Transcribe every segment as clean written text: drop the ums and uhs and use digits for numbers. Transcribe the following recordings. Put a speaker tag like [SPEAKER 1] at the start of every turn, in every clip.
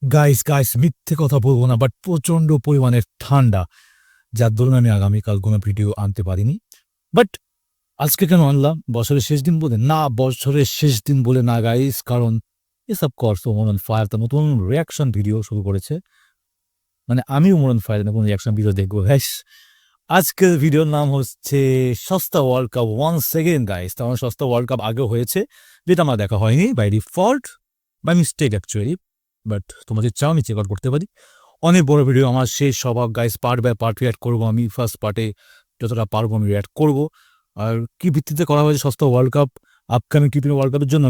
[SPEAKER 1] Guys guys মিথ্যে কথা বলবো না, বাট প্রচন্ড পরিমাণের ঠান্ডা, যার দরুন আমি আগামীকাল কোনো ভিডিও আনতে পারিনি। বাট আজকে কেন আনলাম? বছরের শেষ দিন বলে না, বছরের শেষ দিন বলে না গাইস, কারণ এসব করছো ওমন ফায়ার তো নতুন রিয়াকশন ভিডিও শুরু করেছে। মানে আমিও ওমন ফায়ার নতুন রিয়াকশন ভিডিও দেখবো গাইস। আজকের ভিডিওর নাম হচ্ছে সস্তা world cup one second guys. তেমন সস্তা ওয়ার্ল্ড কাপ আগেও হয়েছে, যেটা আমার দেখা হয়নি by default, by mistake actually. But তোমাদের চাও আমি চেক আউট করতে পারি। অনেক বড় ভিডিও আমার শেষ স্বভাব guys, part by part react করবো আমি। ফার্স্ট পার্টে যতটা পারবো আমি রিয়াক্ট করবো। আর কি ভিত্তিতে করা হয়েছে সস্তা world cup, upcoming T20 world কাপের জন্য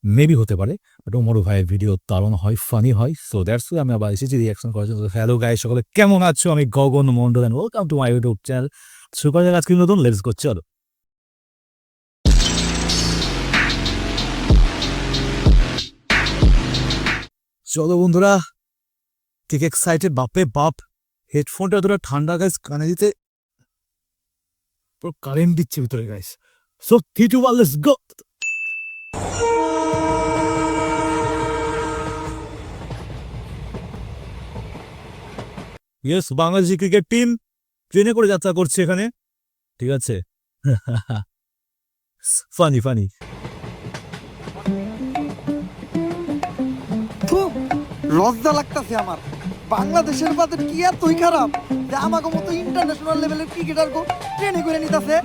[SPEAKER 1] মেবি হতে পারে। বাট ওমর ভাইয়ের ভিডিও দারুণ হয়, ফানি হয়, সো দ্যাটস আমি আবার এসেছি রিয়াকশন করার জন্য। হ্যালো গাইস, সকলে কেমন আছো? আমি Gagan Mondal and welcome to my YouTube channel. শুরু করা যাক আজকে নতুন, লেটস গো, চলো। চলো বন্ধুরা, ঠিক এক্সাইটেড, বাপে বাপ। হেডফোনটা এতটা ঠান্ডা গাইস, কানে দিতে পুরো কারেন্ট দিচ্ছে ভিতরে guys. So 3 2 1 let's go. Yes, Bangladeshi cricket team ট্রেনে করে যাত্রা করছে এখানে, ঠিক আছে। Funny funny.
[SPEAKER 2] খুব লজ্জা লাগতাছে আমার। বাংলাদেশের বাজেট কি এতই খারাপ যে আমাকে মতো ইন্টারন্যাশনাল লেভেলের ক্রিকেটার গো ট্রেনে করে নিতেছে।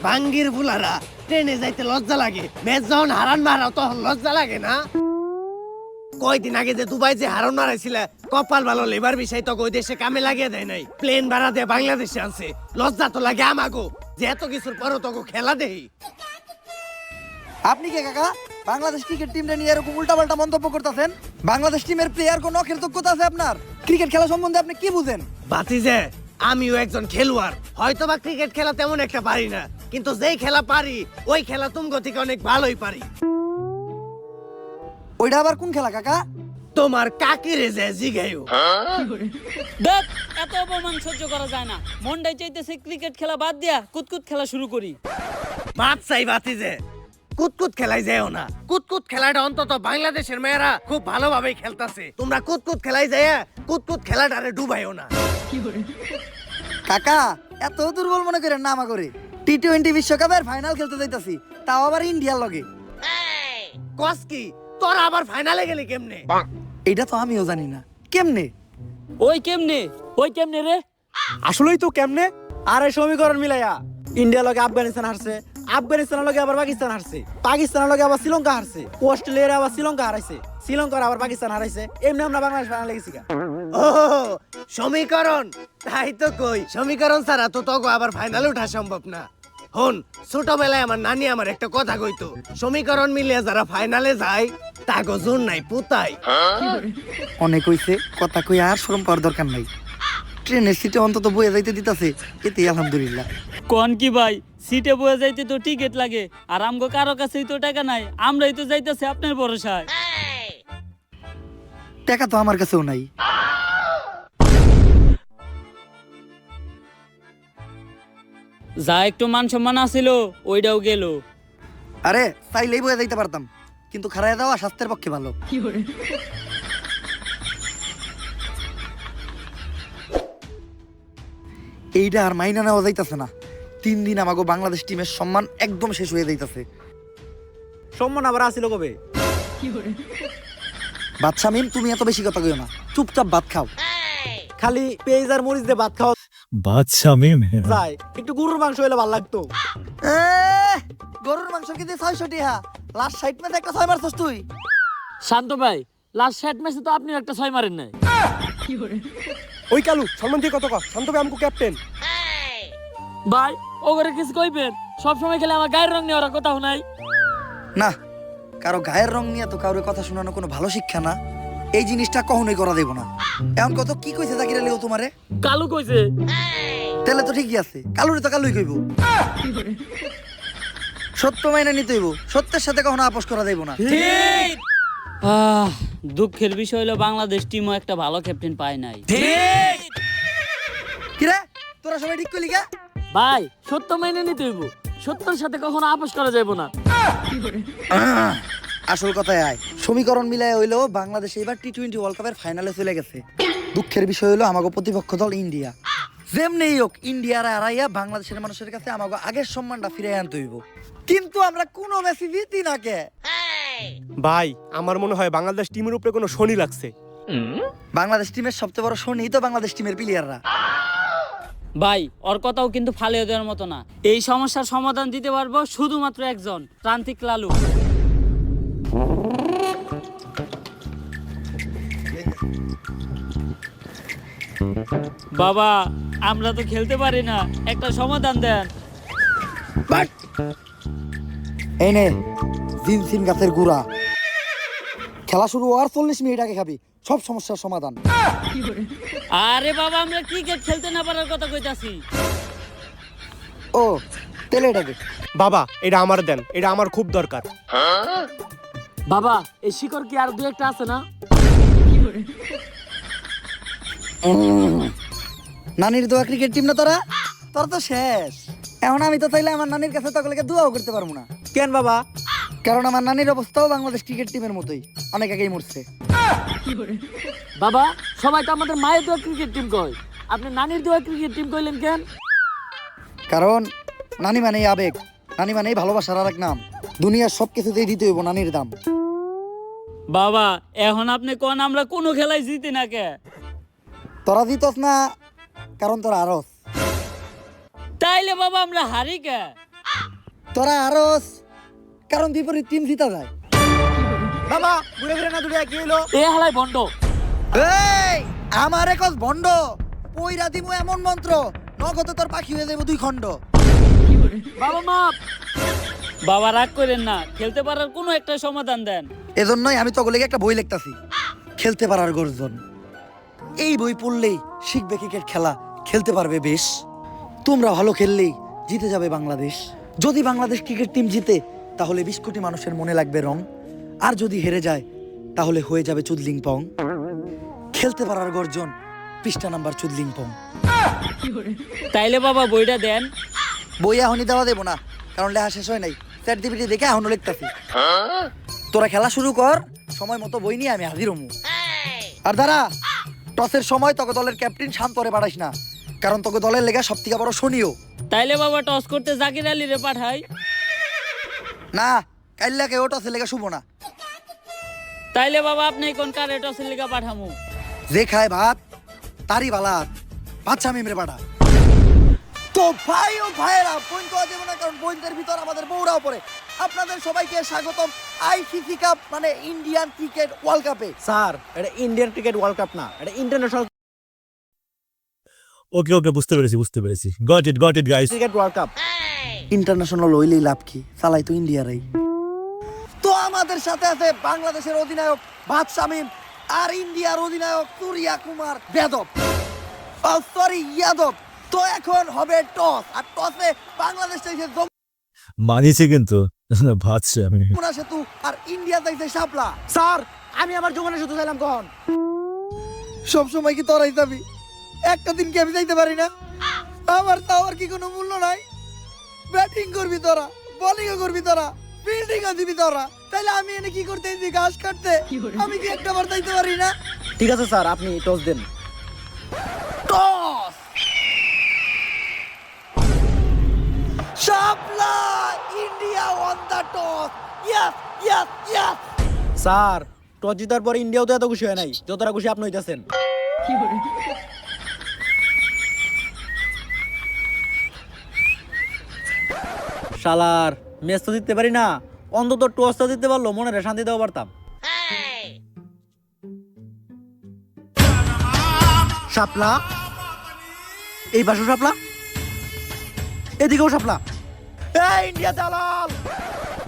[SPEAKER 3] ভাঙ্গির ফুলারা ট্রেনে যাইতে লজ্জা লাগে, ম্যাচ যখন হারান মারাও তখন লজ্জা লাগে না? কয়দিন আগে যে দুবাই যে হারান মারাইছিল, কপাল ভালো লেবার বিষয় তো ওই দেশে কামে লাগিয়ে দেয় নাই, প্লেন ভাড়া দিয়ে বাংলাদেশে আনছে। লজ্জা তো লাগে আমাগো যে এত কিছুর পরও তো খেলা দেই।
[SPEAKER 2] আপনি কে কাকা বাংলাদেশ ক্রিকেট টিমটা নিয়ে এরকম উল্টাপাল্টা মন্তব্য করতেছেন? বাংলাদেশ টিমের প্লেয়ার কোন নখের যোগ্যতা আছে আপনার? ক্রিকেট খেলা সম্বন্ধে আপনি কি বুঝেন?
[SPEAKER 3] বাতিজে আমিও একজন খেলোয়াড়, হয়তো বা ক্রিকেট খেলা তেমন একটা পারি না, কিন্তু যেই খেলা পারি ওই খেলা তুমগো থেকে অনেক ভালোই পারি।
[SPEAKER 2] ওইটা আবার কোন খেলা কাকা?
[SPEAKER 3] তোমার কাকিরে যে জিগাইও।
[SPEAKER 4] দেখ, এত অপমান সহ্য করা যায় না। মনটাই চাইতেছে ক্রিকেট খেলা বাদ দিয়া কুতকুত খেলা শুরু করি।
[SPEAKER 3] বাদ চাই বাতিজে, কুতকুত খেলাই যাও না। কুতকুত খেলাটা অন্তত বাংলাদেশের মেয়েরা খুব ভালোভাবেই খেলতাছে। তোমরা কুতকুত খেলাই যায় কুতকুত খেলাটারে ডুবাইও না।
[SPEAKER 2] কাকা এত দুর্বল মনে করেন না আমা করে। টি20 বিশ্বকাপের ফাইনাল খেলতে যাইতাছি, তাও আবার ইন্ডিয়ার লগে।
[SPEAKER 3] কস কি তোরা আবার ফাইনালে গেলি কেমনে?
[SPEAKER 2] এইটা তো আমিও জানি না কেমনে।
[SPEAKER 4] ওই কেমনে রে?
[SPEAKER 5] আসলেই তো কেমনে? আর এই সমীকরণ মিলাইয়া ইন্ডিয়া লগে আফগানিস্তান হারছে, আফগানিস্তানের লগে আবার পাকিস্তান হারছে, পাকিস্তানের লগে আবার শ্রীলঙ্কা হারছে, অস্ট্রেলিয়ার আবার শ্রীলঙ্কা হারাইছে, শ্রীলঙ্কার আবার পাকিস্তান হারাইছে। এমনি আমরা বাংলাদেশ ফাইনালে গেছি গা।
[SPEAKER 3] ও সমীকরণ, তাই তো কই সমীকরণ ছাড়া তো তগো আবার ফাইনালে ওঠা সম্ভব না। হন, ছোটবেলায় আমার নানি আমার একটা কথা কইতো, সমীকরণ মিলিয়ে যারা ফাইনালে যায় তাগো জোর নাই পুতাই।
[SPEAKER 2] অনেক হইছে, কথা কই আর শরম পাওয়ার দরকার নাই। ট্রেনের সিটে অন্তত বয়ে যাইতে দিতাছে, এতেই আলহামদুলিল্লাহ।
[SPEAKER 4] কোন কি ভাই, সিটে বয়ে যাইতে তো টিকিট লাগে, আর আমগো কারো কাছেই তো টাকা নাই, আমরাই তো যাইতেছি আপনার ভরসায়।
[SPEAKER 2] টাকা তো আমার কাছেও নাই।
[SPEAKER 4] যা একটু মান সম্মান আছিল ওইটাও গেল।
[SPEAKER 2] আরে চাইলেই বয়ে যাইতে পারতাম, কিন্তু খারায় দেওয়া স্বাস্থ্যের পক্ষে ভালো। এইটা আর মাইনা নেওয়া যাইতাছে না। 3 দিন আমাকে বাংলাদেশ টিমের সম্মান একদম শেষ হয়ে যাইতাছে।
[SPEAKER 5] সম্মান আবার আসিল কবে?
[SPEAKER 2] বাদশা মিম, তুমি এত বেশি কথা কইও না, চুপচাপ ভাত খাও।
[SPEAKER 5] খালি পেঁয়াজ আর মরিচ দিয়ে ভাত খাওয়া
[SPEAKER 1] বাদশা মিম
[SPEAKER 5] যায়, একটু গরুর মাংস হলে ভালো লাগতো।
[SPEAKER 2] গরুর মাংস কিনতে 600 টাকা, লাস্ট 60 ম্যাচে একটা 6 মারছস তুই।
[SPEAKER 4] শান্ত ভাই, লাস্ট 60 ম্যাচে তো আপনি একটা 6 মারেন নাই।
[SPEAKER 5] ওই কালু সম্মান দিয়ে কত কর, শান্ত ভাই আমকো ক্যাপ্টেন।
[SPEAKER 4] ভাই ওগরে কিছু কইবেন, সব সময় খেলে আমার গায়ের রং নিয়ে ওরা কোথাও নাই।
[SPEAKER 2] না, কারো গায়ের রং নিয়ে তো কারোর কথা শোনানো কোনো ভালো শিক্ষা না। এই জিনিসটা কখনোই করা দেব না। এখন কত কি কইছে জাকির আলী ও তোমারে?
[SPEAKER 4] কালু কইছে।
[SPEAKER 2] তাহলে তো ঠিকই আছে, কালুরে তো কালুই কইব। সত্য মাইনে নিতে হইব, সত্যের সাথে কখনো আপোষ করা দেব না।
[SPEAKER 4] ঠিক। দুঃখের বিষয় হলো বাংলাদেশ টিমও একটা ভালো ক্যাপ্টেন পায় নাই।
[SPEAKER 2] কিরে তোরা সবাই ঠিক কইলি কা?
[SPEAKER 4] ভাই সত্য মেনে নিতে হইব, সত্যের সাথে কখনো আপোষ করা যাবে না।
[SPEAKER 2] আসল কথায় আয়, সমীকরণ মিলায় হইলো বাংলাদেশ এবার টি-20 ওয়ার্ল্ড কাপের ফাইনালে চলে গেছে। দুঃখের বিষয় হলো আমাকে প্রতিপক্ষ দল ইন্ডিয়া। যেমনি হোক ইন্ডিয়ার হারাইয়া বাংলাদেশের মানুষের কাছে আমাকে আগের সম্মানটা ফিরে আনতে হইব। কিন্তু আমরা কোনো ম্যাচই জিতি না কে?
[SPEAKER 6] ভাই আমার মনে হয় বাংলাদেশ টিমের উপরে কোনো শনি লাগছে।
[SPEAKER 2] বাংলাদেশ টিমের সবচেয়ে বড় শনি তো বাংলাদেশ টিমের প্লেয়াররা।
[SPEAKER 4] ভাই ওর কথাও কিন্তু ফালিয়ে দেওয়ার মতো না। এই সমস্যার সমাধান দিতে পারবো শুধুমাত্র একজন, প্রান্তিক লালু। বাবা আমরা তো খেলতে পারি না, একটা সমাধান দেন।
[SPEAKER 2] এই নে জিনসিন গাছের গুড়া, খেলা শুরু হওয়ার 40 মিনিট আগে খাবি, সব সমস্যার সমাধান।
[SPEAKER 4] আরে বাবা আমরা ক্রিকেট খেলতে না পারার কথা কইতাছি।
[SPEAKER 2] ও তেলে এটাকে
[SPEAKER 6] বাবা এটা আমার দেন, এটা আমার খুব দরকার।
[SPEAKER 4] বাবা এই শিকড় কি আর দু একটা আছে না?
[SPEAKER 2] নানির দোয়া ক্রিকেট টিম না তোরা? তোর তো শেষ। এখন আমি তো চাইলে আমার নানির কাছে তকলেকে দোয়াও করতে পারবো না।
[SPEAKER 5] কেন বাবা?
[SPEAKER 2] কারণ আমার নানির অবস্থাও বাংলাদেশ ক্রিকেট টিমের মতোই, অনেক আগেই মরছে।
[SPEAKER 4] বাবা সবাই তো আমাদের মায়ের দোয়া ক্রিকেট টিম কয়, আপনি নানির দোয়া ক্রিকেট টিম কইলেন কেন?
[SPEAKER 2] কারণ নানি মানেই আবেগ, নানি মানেই ভালোবাসার আর এক নাম। দুনিয়ার সব কিছুতেই দিতে হইব নানির দাম।
[SPEAKER 4] বাবা এখন আপনি কোন আমরা কোনো খেলায় জিতি না কে?
[SPEAKER 2] তোরা জিতস না কারণ তোরা আরস,
[SPEAKER 4] তাইলে বাবা আমরা হারি কে?
[SPEAKER 2] তোরা আরস কারণ বিপরীত টিম জিতা যায়।
[SPEAKER 5] বাবা ঘুরে ফিরে না দুটো কি হইলো?
[SPEAKER 4] এ হালাই বন্ড।
[SPEAKER 2] এই আমার একজ ভণ্ড, পইরা দিমু এমন মন্ত্র নগদে তোর পাখি হয়ে যাবো 2 খণ্ড।
[SPEAKER 4] বাবা মাপ। বাবা রাগ করেন না, খেলতে পারার কোনো একটা সমাধান দেন।
[SPEAKER 2] এজন্যই আমি তগলেকে একটা বই লিখতাছি, খেলতে পারার গর্জন। এই বই পড়লেই শিখবে ক্রিকেট খেলা, খেলতে পারবে বেশ। তোমরা ভালো খেললেই জিতে যাবে বাংলাদেশ। যদি বাংলাদেশ ক্রিকেট টিম জিতে তাহলে 20 কোটি মানুষের মনে লাগবে রং, আর যদি হেরে যায় তাহলে হয়ে যাবে চুদলিং পং। খেলতে পারার গর্জন, পৃষ্ঠা নাম্বার চুদলিং পং।
[SPEAKER 4] তাইলে বাবা বইটা দেন।
[SPEAKER 2] বই এখনই দেওয়া দেবো না, কারণ লেখা শেষ হয় নাই। চ্যাট জিপিটি দেখে এখনো লিখতাছি। তোরা খেলা শুরু কর, সময় মতো বই নিয়ে আমি হাজির হমু। আর দাঁড়া, টসের সময় তোকে দলের ক্যাপ্টেন শান্তরে পাঠাইস না, কারণ তোকে দলের লেগা সব থেকে বড় শনিও।
[SPEAKER 4] তাইলে বাবা টস করতে জাকির আলী রে পাঠাই।
[SPEAKER 2] না, কাইল্লাকে ও টসের লেগা শুভ না।
[SPEAKER 4] তাইলে বাবা আপনি কোন কারে টসের লিগা পাঠামু?
[SPEAKER 2] যে খায় ভাত তারই বালাত, বাচ্চা মেমরে পাঠা। তো ভাই ও ভাইয়েরা, বইন তো দেবো না, কারণ বইনদের ভিতর আমাদের বউরাও পড়ে। আপনাদের সবাইকে স্বাগতম আইসিসি কাপ মানে ইন্ডিয়ান ক্রিকেট ওয়ার্ল্ড কাপে।
[SPEAKER 5] স্যার এটা ইন্ডিয়ান ক্রিকেট ওয়ার্ল্ড কাপ না, এটা ইন্টারন্যাশনাল
[SPEAKER 1] ওকে ওকে বুঝতে পেরেছি। Got it guys.
[SPEAKER 5] Cricket world cup.
[SPEAKER 2] International হইলেই লাভ কি, চালাই তো ইন্ডিয়ারাই। তো আমাদের সাথে আছে বাংলাদেশের অধিনায়ক ভাত শামীম আর ইন্ডিয়ার অধিনায়ক সূর্যা কুমার যাদব, সরি যাদব। তো এখন হবে টস, আর টসে বাংলাদেশ চাইছে
[SPEAKER 1] মানিয়েছে কিন্তু ভাবছে আমি।
[SPEAKER 2] যমুনা সেতু আর ইন্ডিয়া চাইছে শাপলা।
[SPEAKER 5] স্যার আমি আমার জীবনে শুধু চাইলাম কখন?
[SPEAKER 2] সবসময় কি তোরাই যাবি? একটা দিন কি আমি যাইতে পারি না? আমার তাওয়ার কি কোনো মূল্য নাই? ব্যাটিং করবি তোরা, বোলিংও করবি তোরা, ফিল্ডিংও দিবি তোরা, তাইলে আমি এনে কি করতে এসেছি? ঘাস কাটতে? আমি কি একটা বার যাইতে পারি না?
[SPEAKER 5] ঠিক আছে স্যার, আপনি টস দেন।
[SPEAKER 2] টস! শাপলা ইন্ডিয়া ওয়ান দা টস। ইয়েস।
[SPEAKER 5] স্যার টস জিতার পর ইন্ডিয়াও তো এত খুশি হয় নাই যতটা খুশি আপনি হইতাছেন। শালার ম্যাচ তো জিততে পারি না, অন্তত টসটা জিততে পারলো মনে শান্তি দেওয়া পারতাম। শাপলা, এই পাশে শাপলা, এদিকেও শাপলা। এই ইন্ডিয়া চালাল।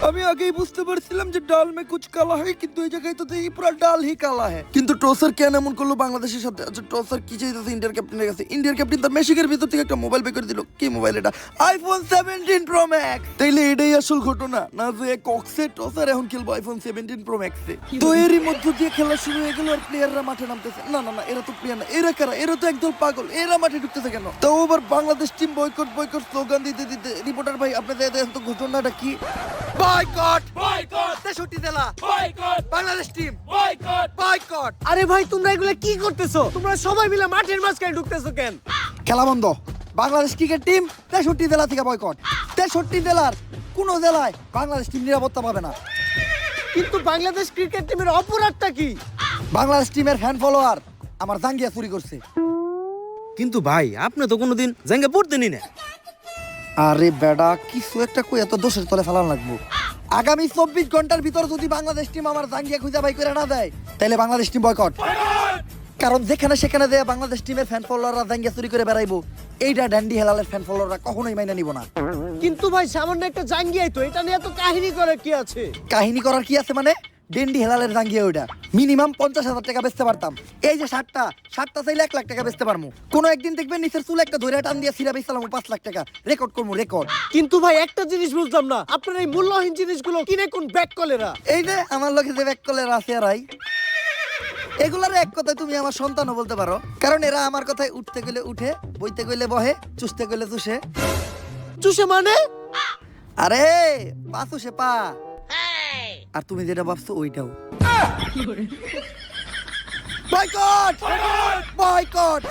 [SPEAKER 2] আমি আগেই বুঝতে পারছিলাম যে ডাল মে কুছ কালা হয়, কিন্তু এই জায়গায় তো দেখি পুরো ডাল হি কালা है। কিন্তু টসার কেন এমন করলো বাংলাদেশের সাথে? আচ্ছা টসার কি চাইতেছে ইন্ডিয়ার ক্যাপ্টেনের কাছে? ইন্ডিয়ার ক্যাপ্টেন তার মেশিকের ভিতর থেকে একটা মোবাইল বের করে দিল। কি মোবাইল এটা? IPhone 17 pro max. তাইলে এটাই আসল ঘটনা না, যে কক্সে টসার এখন খেলবো আইফোন 17 প্রো ম্যাক্সে। তো এরই মধ্য দিয়ে খেলা শুরু হয়ে গেল, আর প্লেয়াররা মাঠে নামতেছে। না এরা তো প্লেয়ার না, এরা কারা? এরা তো একদল পাগল, এরা মাঠে ঢুকতেছে কেন? তো আবার বাংলাদেশ টিম বয়কট স্লোগান দিতে রিপোর্টার ভাই আপনি দেখেন তো ঘটনাটা কি? বয়কট বয়কট 63 জেলা boycott Bangladesh team boycott boycott.
[SPEAKER 3] আরে ভাই তোমরা এগুলো কি করতেছো? তোমরা সবাই মিলে মাঠের মাঝখানে ঢুকতেছো কেন?
[SPEAKER 2] খেলা বন্ধ। বাংলাদেশ ক্রিকেট টিম 63 জেলা থেকে বয়কট। 63 জেলার কোন জেলায় বাংলাদেশ টিম নিরাপত্তা পাবে না।
[SPEAKER 3] কিন্তু বাংলাদেশ ক্রিকেট টিমের অপরাধটা কি?
[SPEAKER 2] বাংলাদেশ টিমের ফ্যান ফলোয়ার আমার জাঙ্গিয়া চুরি করছে।
[SPEAKER 5] কিন্তু ভাই আপনি তো কোনোদিন জাঙ্গা পড়তেনি না।
[SPEAKER 2] আরে বেডা কিছু একটা কই এত দোষের তলে ফেলান লাগবো। আগামী 24 ঘন্টার ভিতর যদি বাংলাদেশ টিম আমার জাঙ্গিয়া খুঁজে বাই করে না দেয় তাহলে বাংলাদেশ টিম বয়কট। কারণ যেখানে সেখানে দেয়া বাংলাদেশ টিমের ফ্যান ফলোয়াররা জাঙ্গিয়া চুরি করে বেড়াইবো, এইটা ড্যান্ডি হেলালের ফ্যান ফলোয়াররা কখনোই মাইনা নিব না।
[SPEAKER 3] কিন্তু ভাই সামান্য একটা জাঙ্গিয়াই তো, এটা নিয়ে এত কাহিনী করে কি আছে?
[SPEAKER 2] কাহিনী করার কি আছে মানে? ডেন্ডি হেলালের জাঙ্গিয়া ওইটা মিনিমাম 50,000 টাকা বেচতে পারতাম। এই যে শার্টটা চাইলে 1 লাখ টাকা বেচতে পারবো। কোনো একদিন দেখবেন নিচের চুল একটা ধরে টান দিয়ে সিরা বেচলাম 5 লাখ টাকা রেকর্ড করবো রেকর্ড।
[SPEAKER 3] কিন্তু ভাই একটা জিনিস বুঝলাম না, আপনার এই মূল্যহীন জিনিসগুলো কিনে কোন ব্যাক কলেরা?
[SPEAKER 2] এই যে আমার লোকে যে ব্যাক কলের আছে আরাই, এগুলার এক কথায় তুমি আমার সন্তানও বলতে পারো। কারণ এরা আমার কথায় উঠতে গেলে উঠে, বইতে গেলে বহে, চুষতে গেলে চুষে।
[SPEAKER 3] চুষে মানে?
[SPEAKER 2] আরে পা চুষে পা। আর তুমি যেটা ভাবছো ওইটাও। Boycott boycott.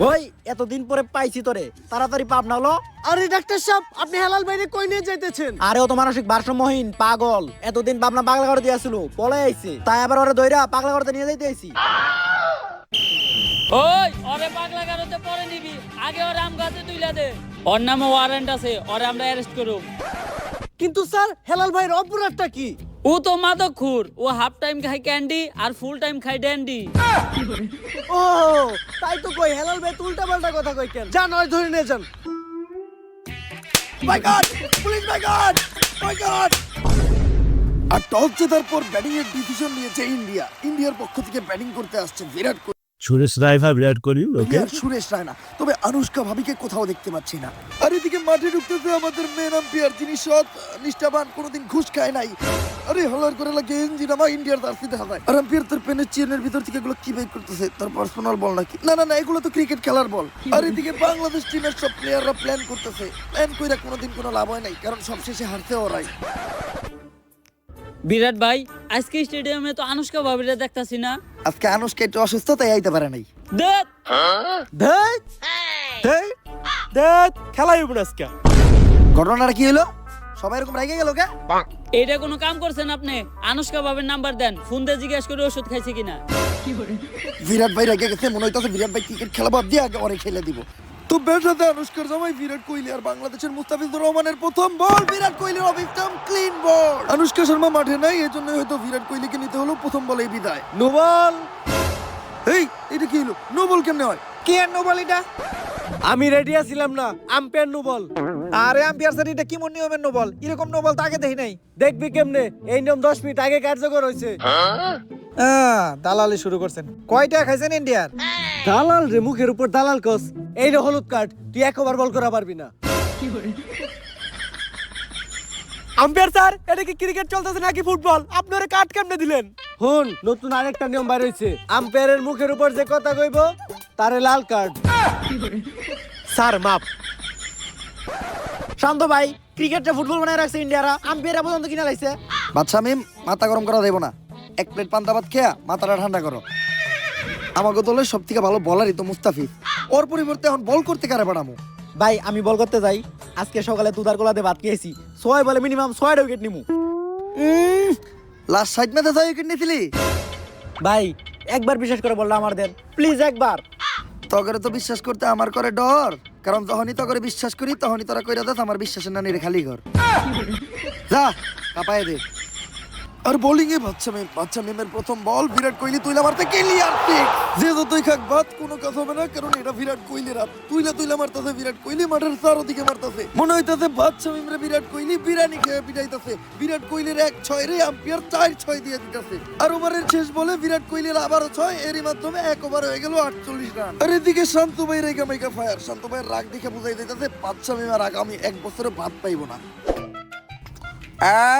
[SPEAKER 5] ওই এতদিন পরে পাইছি তোরে, তাড়াতাড়ি পাবনা হলো।
[SPEAKER 3] আরে ডাক্তার সাহেব, আপনি হেলাল ভাইরে কই নিয়ে যাইতেছেন?
[SPEAKER 5] আরে ও তো মানসিক ভারসাম্যহীন পাগল। এতদিন পাবনা পাগলা করে দিয়েছিল, পলাই আইছে, তাই আবার ওরে দইরা পাগলা করতে নিয়ে যাইতে আইছি।
[SPEAKER 4] ওই ওরে পাগলা গারোতে পরে নিবি, আগে ওর আম গাছে তুইলা দে। ওর নামে ওয়ারেন্ট আছে, ওরে আমরা অ্যারেস্ট করব।
[SPEAKER 3] কিন্তু স্যার হেলাল ভাইয়ের অপরাধটা কি?
[SPEAKER 4] ও তো মাদকখোর, ও হাফ টাইম খায় ক্যান্ডি আর ফুল টাইম খায় ড্যান্ডি।
[SPEAKER 3] ও তাই তো কই, হেলাল ভাই উল্টা পাল্টা কথা কই কেন? যান ওই ধরে নিয়ে যান।
[SPEAKER 2] Boycott police boycott boycott. আর টস জেতার পর ব্যাটিং এর ডিসিশন নিয়েছে ইন্ডিয়া। ইন্ডিয়ার পক্ষ থেকে ব্যাটিং করতে আসছে বিরাট কোহলি
[SPEAKER 1] সুরেশ রায়ভা বিরাট কোহলি ওকে
[SPEAKER 2] আর সুরেশ রায়না। তবে আনুষ্কা ভাবিকে কোথাও দেখতে পাচ্ছি না। আর এদিকে মাঠে ঢুকতেছে আমাদের মেন আম্পায়ার, যিনি সৎ নিষ্ঠাবান, কোনোদিন ঘুষ খায় নাই। আরে হলার করে লাগে ইঞ্জিন আমার ইন্ডিয়ার জার্সি দেখা যায়। আর আম্পায়ার তার পেনের চেনের ভিতর থেকে এগুলো কি বের করতেছে? তার পার্সোনাল বল নাকি? না না না, এগুলো তো ক্রিকেট খেলার বল। আর এদিকে বাংলাদেশ টিমের সব প্লেয়াররা প্ল্যান করতেছে। প্ল্যান কইরা কোনোদিন কোনো লাভ হয় নাই, কারণ সবশেষে হারতে ওরাই।
[SPEAKER 4] বিরাট ভাই, আজকে স্টেডিয়ামে তো আনুষ্কা ভাবিরা দেখতাছি না।
[SPEAKER 2] আজকে আনুষ্কা একটু অসুস্থ, তাই আইতে পারে নাই।
[SPEAKER 4] দেখ
[SPEAKER 6] দেখ দেখ দেখ খেলাই হইব না আজকে।
[SPEAKER 2] ঘটনাটা কি হলো? সবাই এরকম রেগে গেল কে?
[SPEAKER 4] এটা কোনো কাম করছেন আপনি? আনুষ্কা ভাবির নাম্বার দেন, ফোন দিয়ে জিজ্ঞেস করে ওষুধ খাইছে কিনা।
[SPEAKER 2] বিরাট ভাই রেগে গেছে, মনে হইতাছে বিরাট ভাই ক্রিকেট খেলা বাদ দিয়ে আগে ওরে খেলে দিব। তো ব্যাটাতে আনুষ্কার জামাই বিরাট কোহলি আর বাংলাদেশের মুস্তাফিজুর রহমানের প্রথম বল। বিরাট কোহলির অবিক্রম ক্লিন বল। আনুষ্কা শর্মা মাঠে নাই, এজন্য হয়তো বিরাট কোহলিকে নিতে হলো প্রথম বলেই বিদায়।
[SPEAKER 3] No ball.
[SPEAKER 2] এই এটা কি হলো? নো বল কেমনে হয়?
[SPEAKER 3] কি আর নো বল এটা? আমি রেডি আছিলাম না, আম্পায়ার নো বল।
[SPEAKER 5] আরে আম্পায়ার স্যার এটা কি মন নিয়মের নো বল? এরকম নো বল তো আগে দেখি নাই।
[SPEAKER 3] দেখবি কেমনে? এই নিয়ম 10 মিনিট আগে কার্যকর হয়েছে।
[SPEAKER 5] দালালি শুরু করছেন। কয়টা খাইছেন ইন্ডিয়ার?
[SPEAKER 3] দালাল রে, মুখের উপর দালাল কস। এই রে হলুদ কার্ড, তুই একবার বল করা পারবি না।
[SPEAKER 6] আম্পায়ার স্যার, এটা কি ক্রিকেট চলতেছে নাকি ফুটবল? আপনারা কাট কেমনে দিলেন?
[SPEAKER 3] হুন, নতুন আরেকটা নিয়ম বাইর হইছে। আম্পায়ারের মুখের উপর যে কথা কইব তারে লাল কার্ড।
[SPEAKER 6] স্যার মাপ।
[SPEAKER 5] শান্ত ভাই, ক্রিকেটটা ফুটবল বানায় রাখছে ইন্ডিয়ারা, আম্পায়ার পর্যন্ত কিনা লাইছে।
[SPEAKER 2] বাদশা মিম, মাথা গরম করা দেব না। এক প্লেট পান্তা ভাত খেয়া মাথাটা ঠান্ডা করো। আমাকে দলের সব থেকে ভালো বলারই তো মুস্তাফিজ। ওর পরিবর্তে এখন বল করতে কারে পাঠামো?
[SPEAKER 5] ভাই আমি বল করতে যাই, আজকে সকালে দুধার গোলাতে ভাত খেয়েছি, 6 বলে মিনিমাম 6টা উইকেট নিমু।
[SPEAKER 2] লাস্ট সাইড ম্যাচে 6 উইকেট নিয়েছিলি?
[SPEAKER 5] ভাই একবার বিশ্বাস করে বললাম আমার দেন, প্লিজ একবার।
[SPEAKER 2] তগরে তো বিশ্বাস করতে আমার করে ডর, কারণ যখনই তগরে বিশ্বাস করি তখনই তোরা কইরা দাস আমার বিশ্বাসের নানি রে খালি ঘর। যা কাপায় দে। আর বোলিং এ বাচ্চা মেমের প্রথম বল। বিরাট কোহলি তুইলা মারতে ক্লিয়ার সিক্স। যে যতই খাক বাদ কোনো কাজ হবে না, কারণ এটা বিরাট কোহলির হাত। তুইলা মারতাছে বিরাট কোহলি, মাঠের চারদিকে মারতাছে। মনে হইতাছে বাচ্চা মেমরে বিরাট কোহলি বিরানি খেয়ে পিটাইতাছে। বিরাট কোহলির 1-6 রে আম্পায়ার 4-6 দিয়ে দিতেছে। আর ওভারের শেষ বলে বিরাট কোহলির আবারও 6, এরই মাধ্যমে 1 ওভার হয়ে গেল 48 রান। আর এদিকে শান্ত ভাই রেগা মেগা ফায়ার। শান্ত ভাইয়ের রাগ দেখে বুঝাই দিতেছে বাচ্চা মেমার আগামী 1 বছরে ভাত পাইবো না।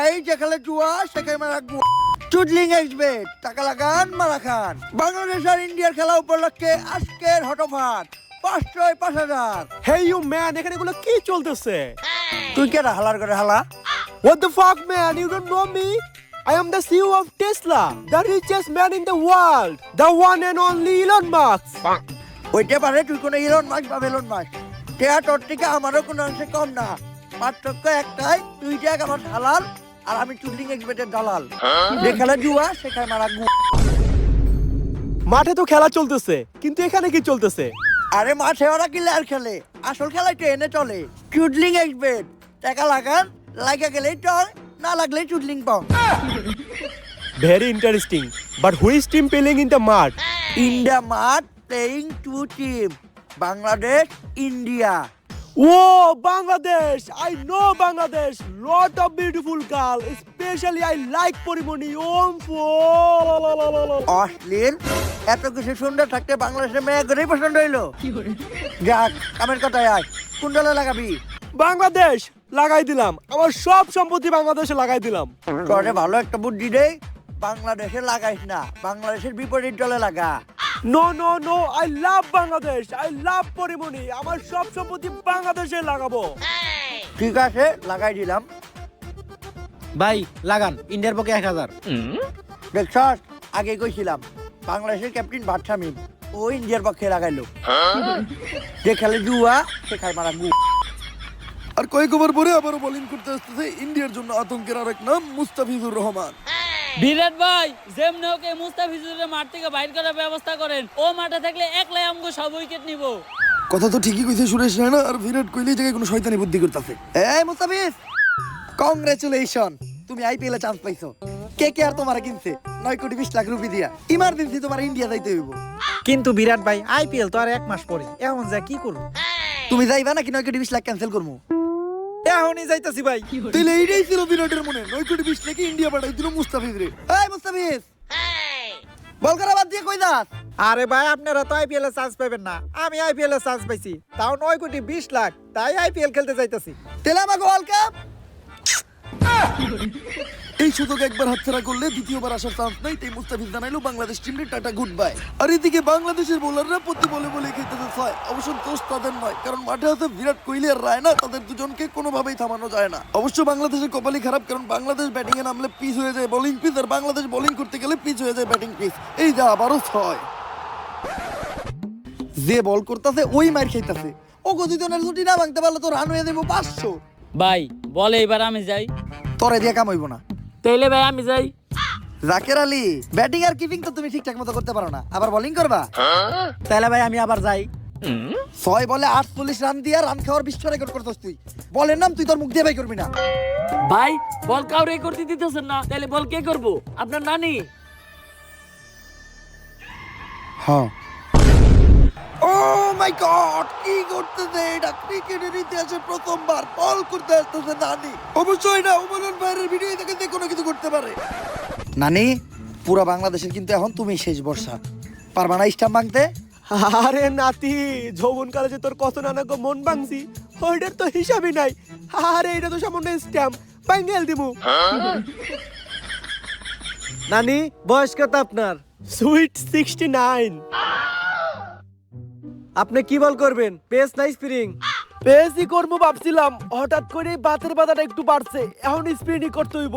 [SPEAKER 2] এই যেখানে জুয়া সেখানে রাখবো। চুডলিং এক্সবেট, টাকা লাগান মারা খান। বাংলাদেশ আর ইন্ডিয়ার খেলা উপলক্ষে আজকের হটফাট 500-5000।
[SPEAKER 6] হেই ইউ ম্যান, এখানে এগুলো কি চলতেছে?
[SPEAKER 2] তুই কেডা হালার করে হালা?
[SPEAKER 6] What the fuck, man? You don't know me? I am the CEO of Tesla, the richest man in the world, the one and only Elon Musk.
[SPEAKER 2] ওইটা পারে তুই কোনো ইলন মাস্ক বা বেলন মাস্ক, টেয়া তোর থেকে আমারও কোনো অংশে কম না। পার্থক্য একটাই, তুই দেখ আমার হালাল আর আমি চুল্লিং এক্সপেক্টের দালাল। যেখানে জুয়া সেখানে মারা গু।
[SPEAKER 6] মাঠে তো খেলা চলতেছে, কিন্তু এখানে কি চলতেছে?
[SPEAKER 2] আরে মাঠে ওরা কিলে আর খেলে, আসল খেলায় ট্রেনে চলে। চুডলিং এক্সপেক্ট, টাকা লাগান, লাগা গেলেই টল, না লাগলেই চুডলিং পাও।
[SPEAKER 6] Very interesting. But who is team playing in the mud?
[SPEAKER 2] India মাঠ playing two team, Bangladesh India.
[SPEAKER 6] Oh, Bangladesh! I know Bangladesh. Lot of beautiful girl. Especially I like Porimoni.
[SPEAKER 2] অশ্লীল, এত কিছু সুন্দর থাকতে বাংলাদেশের মেয়ে করেই পছন্দ হইলো। যাক, কামের কথায় আয়, কোন দলে লাগাবি?
[SPEAKER 6] বাংলাদেশ লাগাই দিলাম, আমার সব সম্পত্তি বাংলাদেশে লাগাই দিলাম।
[SPEAKER 2] তোরে ভালো একটা বুদ্ধি দেই, বাংলাদেশে লাগাইস না, বাংলাদেশের বিপরীত দলে লাগা।
[SPEAKER 6] No no no, I love Bangladesh, I love Porimoni, আমার সব সম্পত্তি বাংলাদেশে লাগাবো।
[SPEAKER 2] ঠিক আছে, লাগাই দিলাম।
[SPEAKER 5] ভাই লাগান, ইন্ডিয়ার পক্ষে 1000।
[SPEAKER 2] দেখছস, আগে কইছিলাম বাংলাদেশের ক্যাপ্টেন বাদশামিম, ও ইন্ডিয়ার পক্ষে লাগাইলো। যে খেলে জুয়া সে খায় মারা গু। আর কয়েক ওভার পরে আবারও বোলিং করতে আসতেছে ইন্ডিয়ার জন্য আতঙ্কের আরেক নাম মুস্তাফিজুর রহমান।
[SPEAKER 4] বিরাট ভাই, যেমনি ওকে মুস্তাফিজুরের মাঠ থেকে বাইর করার ব্যবস্থা করেন। ও মাঠে থাকলে একলাই আমগো সব উইকেট নিব।
[SPEAKER 2] কথা তো ঠিকই কইছে সুরেশ রায়না, আর বিরাট কোহলি জায়গায় কোনো শয়তানি বুদ্ধি করতেছে। এই মুস্তাফিজ, কংগ্রেচুলেশন, তুমি আইপিএল এ চান্স পাইছো। কে কে আর তোমার কিনছে 9,20,00,000 রুপি দিয়া। ইমার্জেন্সি তোমার ইন্ডিয়া যাইতে হইব।
[SPEAKER 5] কিন্তু বিরাট ভাই, আইপিএল তো আর 1 মাস পরে, এখন যা কি করব?
[SPEAKER 2] তুমি যাইবা নাকি 9,20,00,000 ক্যান্সেল করবো?
[SPEAKER 5] এখনই যাইতাছি ভাই।
[SPEAKER 2] তাহলে এইটাই ছিল বিরাটের মনে, 9,20,00,000 ইন্ডিয়া পাঠাই দিল মুস্তাফিজ রে। এই মুস্তাফিজ, বল করা বাদ দিয়ে কই যাস?
[SPEAKER 5] আরে ভাই, আপনারা তো আইপিএল এ চান্স পাবেন না, আমি আইপিএল এ চান্স পাইছি, তাও 9,20,00,000, তাই আইপিএল খেলতে যাইতাছি।
[SPEAKER 2] তেলে আমাকে ওয়ার্ল্ড কাপ। এই সুযোগ একবার হাতছাড়া করলে দ্বিতীয়বার আসার চান্স নাই, তাই মুস্তাফিজ জানাইলো বাংলাদেশ টিমে টাটা গুড বাই। আর এদিকে বাংলাদেশের বোলাররা প্রতি বলে বলে খেলতে চায়। অবশ্য দোষ তাদের নয়, কারণ মাঠে আছে বিরাট কোহলি আর রায়না, তাদের দুজনকে কোনোভাবেই থামানো যায় না। অবশ্য বাংলাদেশের কপালই খারাপ, কারণ বাংলাদেশ ব্যাটিং এ নামলে পিচ হয়ে যায় বোলিং পিচ, আর বাংলাদেশ বোলিং করতে গেলে পিচ হয়ে যায় ব্যাটিং পিচ। এই যা আবারও 6। যে বল করতেছে ওই মার খাইতেছে। ও গদিজনের ছুটি না ভাঙতে পারলে তো রান হয়ে যাবো 500।
[SPEAKER 4] ভাই বলে এবার আমি যাই।
[SPEAKER 2] তোরে দিয়ে কাম হইব না।
[SPEAKER 4] তাইলে ভাই আমি যাই।
[SPEAKER 2] জাকের আলী, ব্যাটিং আর কিপিং তো তুমি ঠিকঠাক মতো করতে পারো না, আবার বোলিং করবা?
[SPEAKER 5] তাহলে ভাই আমি আবার যাই।
[SPEAKER 2] 6 বলে 48 রান দিয়া রান খাওয়ার বিশ্ব রেকর্ড করতেছ তুই। বলের নাম তুই তোর মুখ দিয়ে বাই করবি না।
[SPEAKER 4] ভাই বল কাউরে করতে দিতেছেন না, তাহলে বল কে করবো? আপনার নানি?
[SPEAKER 2] হ্যাঁ। ও মাই গড, কি করতেছে এটা? ক্রিকেটের ইতিহাসে প্রথমবার বল করতে আসতেছে নানি। অবশ্যই না, ওমরন ভাইয়ের ভিডিও দেখে যে কোনো কিছু করতে পারে। নানি, পুরো বাংলাদেশের কিন্তু এখন তুমি শেষ ভরসা। পারবা না স্টাম্প ভাঙতে?
[SPEAKER 6] আরে নাতি, যৌবন কালে যে তোর কত নানা গো মন ভাঙছি, ওইটার তো হিসাবই নাই। আরে এটা তো সামান্য স্ট্যাম্প, বাঙ্গেল দিমু।
[SPEAKER 5] নানি, বয়স কত আপনার?
[SPEAKER 6] সুইট 69।
[SPEAKER 5] আপনি কি বল করবেন, পেস না স্প্রিং?
[SPEAKER 6] পেসই করবো ভাবছিলাম, হঠাৎ করে বাতের বাধাটা একটু বাড়ছে, এখন স্প্রিনই করতে হইব।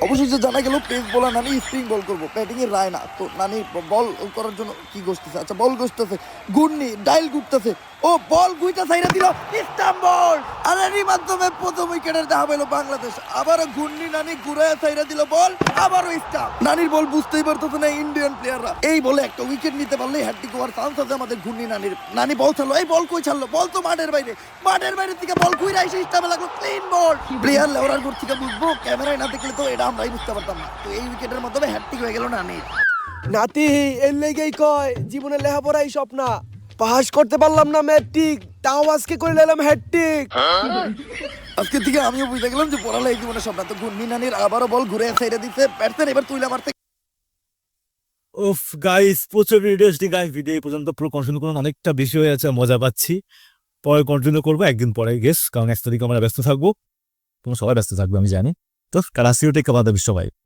[SPEAKER 2] অবশেষে জানা গেল পেস বোলার নানি স্পিন বল করবো, ব্যাটিং এর রায় না। তো নানি বল করার জন্য কি গোষ্ঠীছে? আচ্ছা, বল গোষ্ঠীছে, গুন্নি ডাইল ঘুরতেছে, ও বল গুইটা সাইরা দিল, স্টাম্প বল। আর এরই মাধ্যমে প্রথম উইকেটের দেখা পেল বাংলাদেশ। আবারও ঘূর্ণি নানি ঘুরায় সাইরা দিল বল, আবারও স্টাম্প। নানির বল বুঝতেই পারতেছে না ইন্ডিয়ান প্লেয়াররা। এই বলে একটা উইকেট নিতে পারলেই হ্যাট্রিক হওয়ার চান্স আছে আমাদের ঘূর্ণি নানির। নানি বল ছাড়লো, এই বল কই ছাড়লো? বল তো মাঠের বাইরে, মাঠের বাইরে থেকে বল কুইরা এসে স্টাম্পে লাগলো, ক্লিন বল। প্লেয়ার লেওরার ঘর থেকে বুঝবো, ক্যামেরায় না দেখলে তো এটা আমরাই বুঝতে পারতাম না। তো এই উইকেটের মাধ্যমে হ্যাট্রিক হয়ে গেল নানির।
[SPEAKER 6] নাতি, এর লেগেই কয় জীবনে লেখাপড়াই স্বপ্না। পাস করতে পারলাম না ম্যাট্রিক, তাও আজকে করে নিলাম হ্যাট্রিক।
[SPEAKER 2] আজকে থেকে আমিও বুঝতে গেলাম যে পড়ালে এই জীবনে স্বপ্ন। তো ঘূর্ণি নানির আবারও বল ঘুরে সাইডে দিচ্ছে ব্যাটসম্যান, এবার তুইলা মারতে।
[SPEAKER 1] উফ গাইস, প্রচুর ইন্টারেস্টিং গাইস, ভিডিও এই পর্যন্ত পুরো কন্টিনিউ করুন, অনেকটা বেশি হয়ে আছে, মজা পাচ্ছি। পরে কন্টিনিউ করবো একদিন পরে গেস, কারণ 1 তারিখ আমরা ব্যস্ত থাকবো, তোমরা সবাই ব্যস্ত থাকবে আমি জানি। তো কারাসিও টেক আমাদের সবাই।